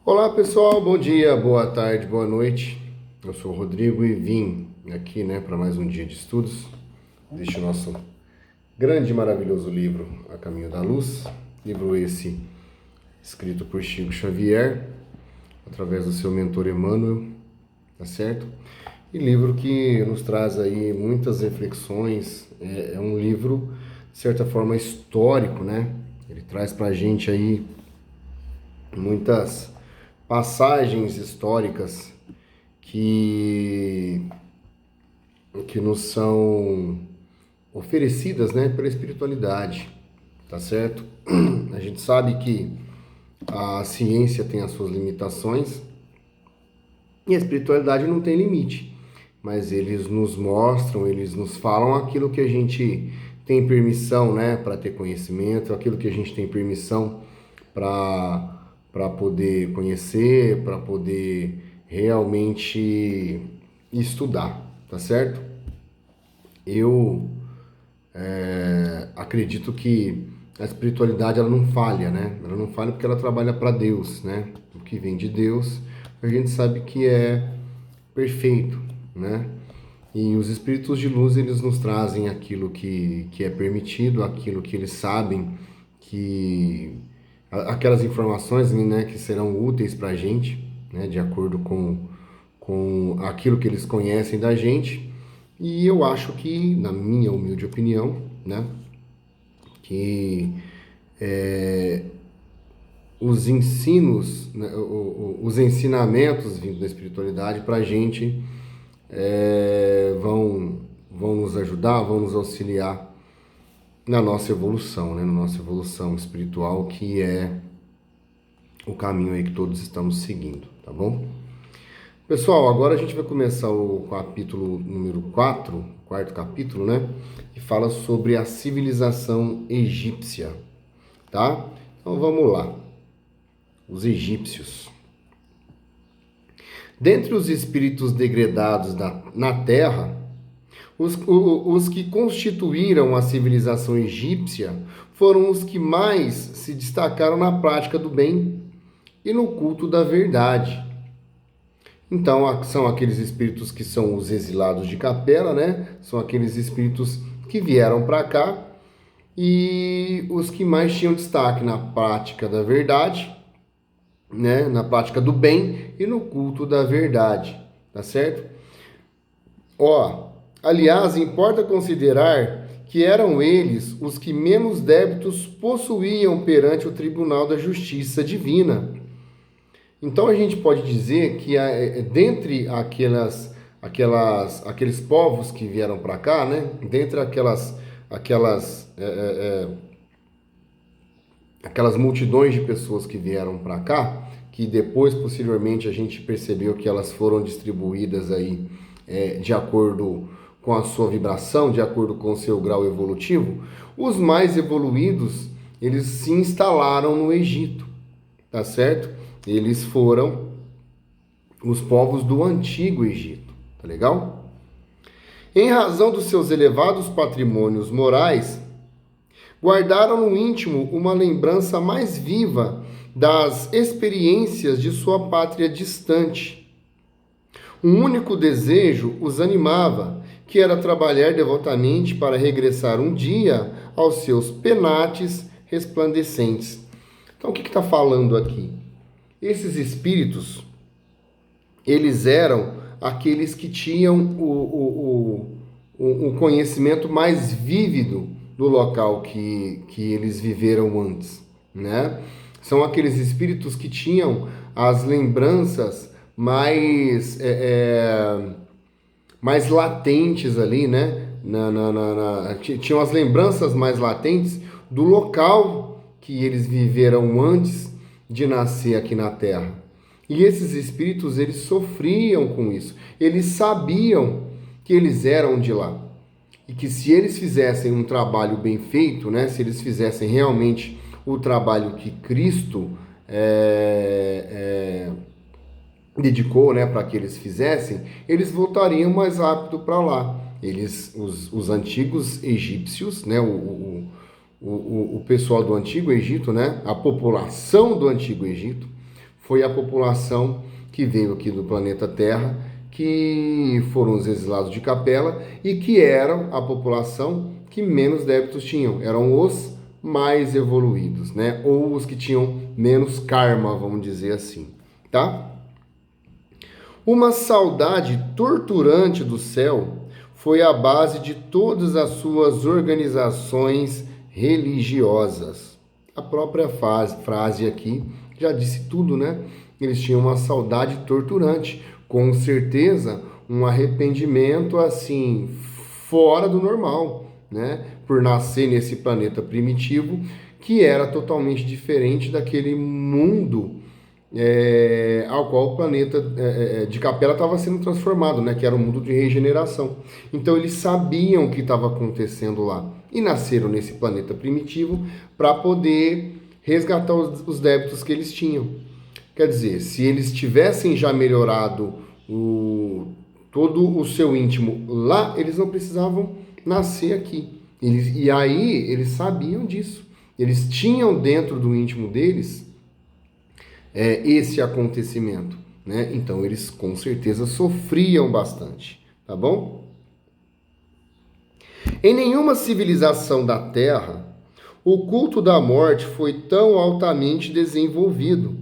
Olá pessoal, bom dia, boa tarde, boa noite. Eu sou o Rodrigo e vim aqui, para mais um dia de estudos deste nosso grande e maravilhoso livro A Caminho da Luz. Livro esse escrito por Chico Xavier, através do seu mentor Emmanuel, tá certo? E livro que nos traz aí muitas reflexões, é um livro, de certa forma, histórico, né? Ele traz pra gente aí muitas passagens históricas que nos são oferecidas, né, pela espiritualidade, tá certo? A gente sabe que a ciência tem as suas limitações e a espiritualidade não tem limite, mas eles nos mostram, eles nos falam aquilo que a gente tem permissão, né, para ter conhecimento, aquilo que a gente tem permissão para poder conhecer, para poder realmente estudar, tá certo? Eu acredito que a espiritualidade ela não falha, né? Ela não falha porque ela trabalha para Deus, né? O que vem de Deus, a gente sabe que é perfeito, né? E os espíritos de luz, eles nos trazem aquilo que é permitido, aquilo que eles sabem que aquelas informações, né, que serão úteis para a gente, né, de acordo com aquilo que eles conhecem da gente. E eu acho que, na minha humilde opinião, né, que os ensinos, né, os ensinamentos vindos da espiritualidade para a gente vão nos ajudar, vão nos auxiliar na nossa evolução, né, na nossa evolução espiritual, que é o caminho aí que todos estamos seguindo, tá bom? Pessoal, agora a gente vai começar o capítulo número 4, quarto capítulo, né? Que fala sobre a civilização egípcia, tá? Então vamos lá. Os egípcios. Dentre os espíritos degredados na Terra, os que constituíram a civilização egípcia foram os que mais se destacaram na prática do bem e no culto da verdade. Então, são aqueles espíritos que são os exilados de Capela, né? São aqueles espíritos que vieram para cá e os que mais tinham destaque na prática da verdade, né? Na prática do bem e no culto da verdade, tá certo? Aliás, importa considerar que eram eles os que menos débitos possuíam perante o Tribunal da Justiça Divina. Então a gente pode dizer que dentre aqueles povos que vieram para cá, né? Dentre aquelas multidões de pessoas que vieram para cá, que depois posteriormente a gente percebeu que elas foram distribuídas aí de acordo com a sua vibração, de acordo com o seu grau evolutivo, os mais evoluídos eles se instalaram no Egito, tá certo? Eles foram os povos do Antigo Egito, tá legal? Em razão dos seus elevados patrimônios morais, guardaram no íntimo uma lembrança mais viva das experiências de sua pátria distante. Um único desejo os animava, que era trabalhar devotamente para regressar um dia aos seus penates resplandecentes. Então, o que está falando aqui? Esses espíritos, eles eram aqueles que tinham o conhecimento mais vívido do local que eles viveram antes, né? São aqueles espíritos que tinham as lembranças mais latentes ali, né? Tinham as lembranças mais latentes do local que eles viveram antes de nascer aqui na Terra. E esses espíritos, eles sofriam com isso. Eles sabiam que eles eram de lá. E que se eles fizessem um trabalho bem feito, né, se eles fizessem realmente o trabalho que Cristo dedicou, né, para que eles fizessem, eles voltariam mais rápido para lá. Os antigos egípcios, né, o pessoal do Antigo Egito, né, a população do Antigo Egito, foi a população que veio aqui do planeta Terra, que foram os exilados de Capela e que eram a população que menos débitos tinham, eram os mais evoluídos, né? Ou os que tinham menos karma, vamos dizer assim, tá? Uma saudade torturante do céu foi a base de todas as suas organizações religiosas. A própria frase aqui já disse tudo, né? Eles tinham uma saudade torturante, com certeza um arrependimento assim fora do normal, né? Por nascer nesse planeta primitivo que era totalmente diferente daquele mundo ao qual o planeta de Capela estava sendo transformado, né? Que era um mundo de regeneração. Então eles sabiam o que estava acontecendo lá e nasceram nesse planeta primitivo para poder resgatar os débitos que eles tinham. Quer dizer, se eles tivessem já melhorado todo o seu íntimo lá, eles não precisavam nascer aqui. E aí eles sabiam disso. Eles tinham dentro do íntimo deles esse acontecimento, né? Então eles com certeza sofriam bastante, tá bom? Em nenhuma civilização da Terra, o culto da morte foi tão altamente desenvolvido.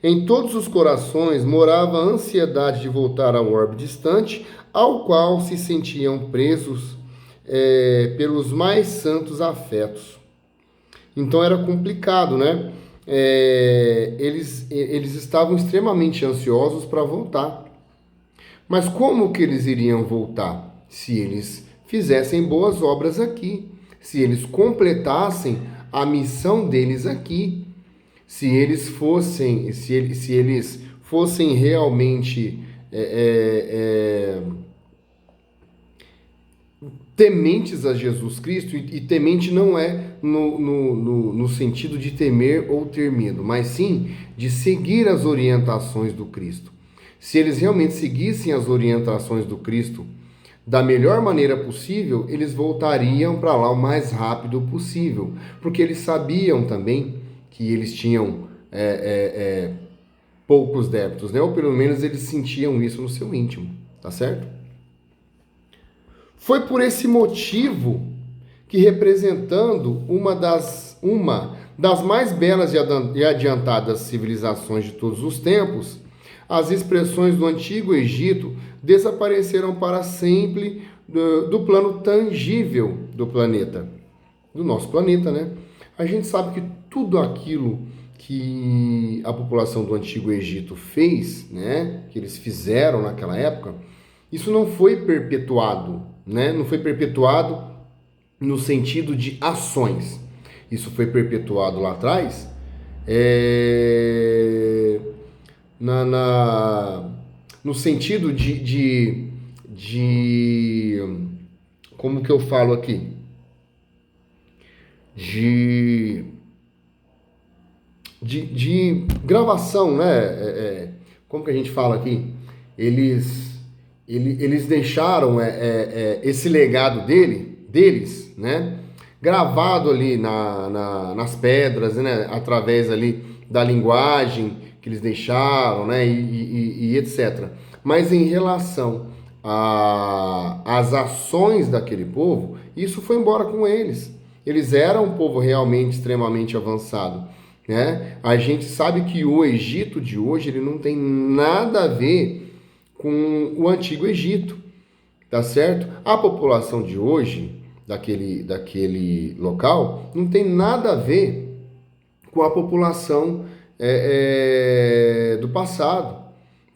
Em todos os corações morava a ansiedade de voltar ao orbe distante, ao qual se sentiam presos pelos mais santos afetos. Então era complicado, né? Eles estavam extremamente ansiosos para voltar. Mas como que eles iriam voltar? Se eles fizessem boas obras aqui, se eles completassem a missão deles aqui, se eles fossem realmente tementes a Jesus Cristo, e temente não é no sentido de temer ou ter medo, mas sim de seguir as orientações do Cristo. Se eles realmente seguissem as orientações do Cristo da melhor maneira possível, eles voltariam para lá o mais rápido possível, porque eles sabiam também que eles tinham poucos débitos, né? Ou pelo menos eles sentiam isso no seu íntimo, tá certo? Foi por esse motivo que, representando uma das mais belas e adiantadas civilizações de todos os tempos, as expressões do Antigo Egito desapareceram para sempre do plano tangível do planeta, do nosso planeta, né? A gente sabe que tudo aquilo que a população do Antigo Egito fez, né, que eles fizeram naquela época, isso não foi perpetuado, né? Não foi perpetuado no sentido de ações. Isso foi perpetuado lá atrás no sentido de como que eu falo aqui? De gravação, né? Como que a gente fala aqui? Eles deixaram esse legado deles, né? Gravado ali nas pedras, né? Através ali da linguagem que eles deixaram, né? E etc. Mas em relação às ações daquele povo, isso foi embora com eles. Eles eram um povo realmente extremamente avançado, né? A gente sabe que o Egito de hoje ele não tem nada a ver com o Antigo Egito, tá certo? A população de hoje, daquele local, não tem nada a ver com a população do passado,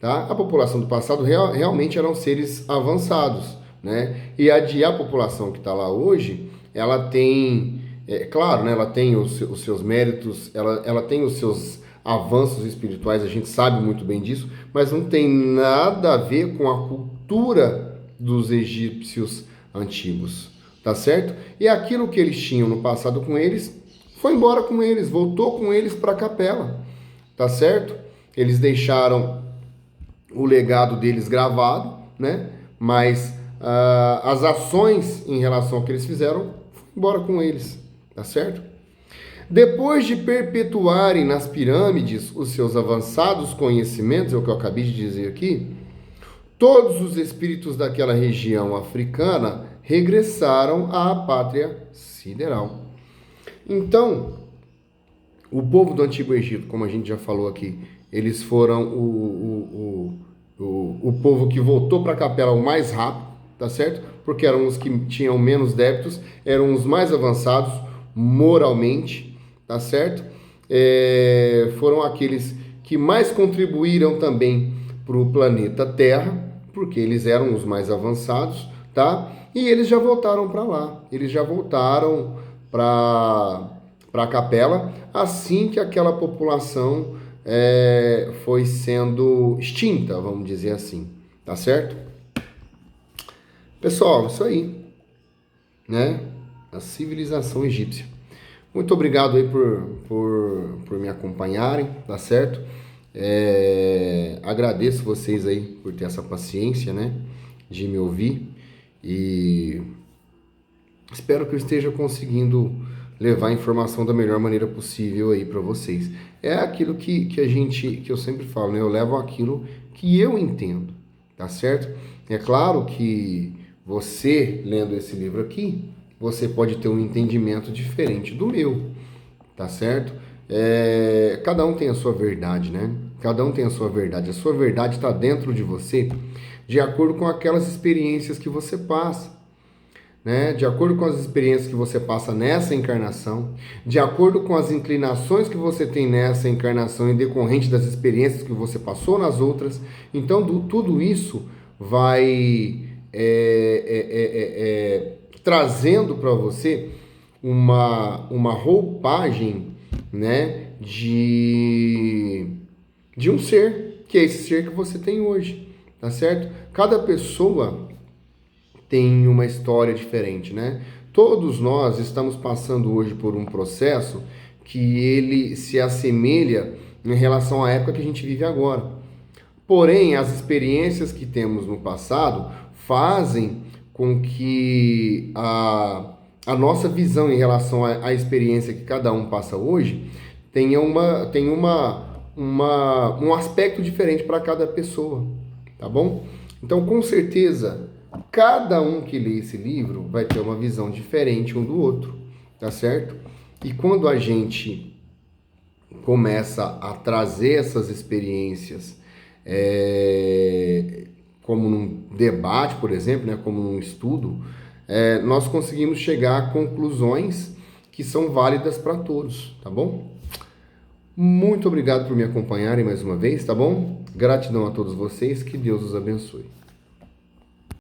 tá? A população do passado realmente eram seres avançados, né? E a população que está lá hoje, ela tem, claro, né? Ela tem os seus méritos, ela tem os seus avanços espirituais, a gente sabe muito bem disso, mas não tem nada a ver com a cultura dos egípcios antigos, tá certo? E aquilo que eles tinham no passado com eles, foi embora com eles, voltou com eles para a Capela, tá certo? Eles deixaram o legado deles gravado, né? Mas as ações em relação ao que eles fizeram, foi embora com eles, tá certo? Depois de perpetuarem nas pirâmides os seus avançados conhecimentos, é o que eu acabei de dizer aqui, todos os espíritos daquela região africana regressaram à pátria sideral. Então, o povo do Antigo Egito, como a gente já falou aqui, eles foram o povo que voltou para a capela o mais rápido, tá certo? Porque eram os que tinham menos débitos, eram os mais avançados moralmente, tá certo? Foram aqueles que mais contribuíram também para o planeta Terra, porque eles eram os mais avançados, tá? E eles já voltaram para lá, eles já voltaram para a capela, assim que aquela população foi sendo extinta, vamos dizer assim, tá certo? Pessoal, isso aí, né? A civilização egípcia. Muito obrigado aí por me acompanharem, tá certo? Agradeço vocês aí por ter essa paciência, né? De me ouvir e espero que eu esteja conseguindo levar a informação da melhor maneira possível aí para vocês. É aquilo que eu sempre falo, né? Eu levo aquilo que eu entendo, tá certo? É claro que você, lendo esse livro aqui, você pode ter um entendimento diferente do meu, tá certo? Cada um tem a sua verdade, né? Cada um tem a sua verdade. A sua verdade está dentro de você, de acordo com aquelas experiências que você passa. Né? De acordo com as experiências que você passa nessa encarnação, de acordo com as inclinações que você tem nessa encarnação em decorrente das experiências que você passou nas outras. Então, tudo isso vai trazendo para você uma roupagem, né, de um ser, que é esse ser que você tem hoje, tá certo? Cada pessoa tem uma história diferente, né? Todos nós estamos passando hoje por um processo que ele se assemelha em relação à época que a gente vive agora. Porém, as experiências que temos no passado fazem com que a nossa visão em relação à experiência que cada um passa hoje tenha um aspecto diferente para cada pessoa, tá bom? Então, com certeza, cada um que lê esse livro vai ter uma visão diferente um do outro, tá certo? E quando a gente começa a trazer essas experiências, como num debate, por exemplo, né, como num estudo, nós conseguimos chegar a conclusões que são válidas para todos, tá bom? Muito obrigado por me acompanharem mais uma vez, tá bom? Gratidão a todos vocês, que Deus os abençoe.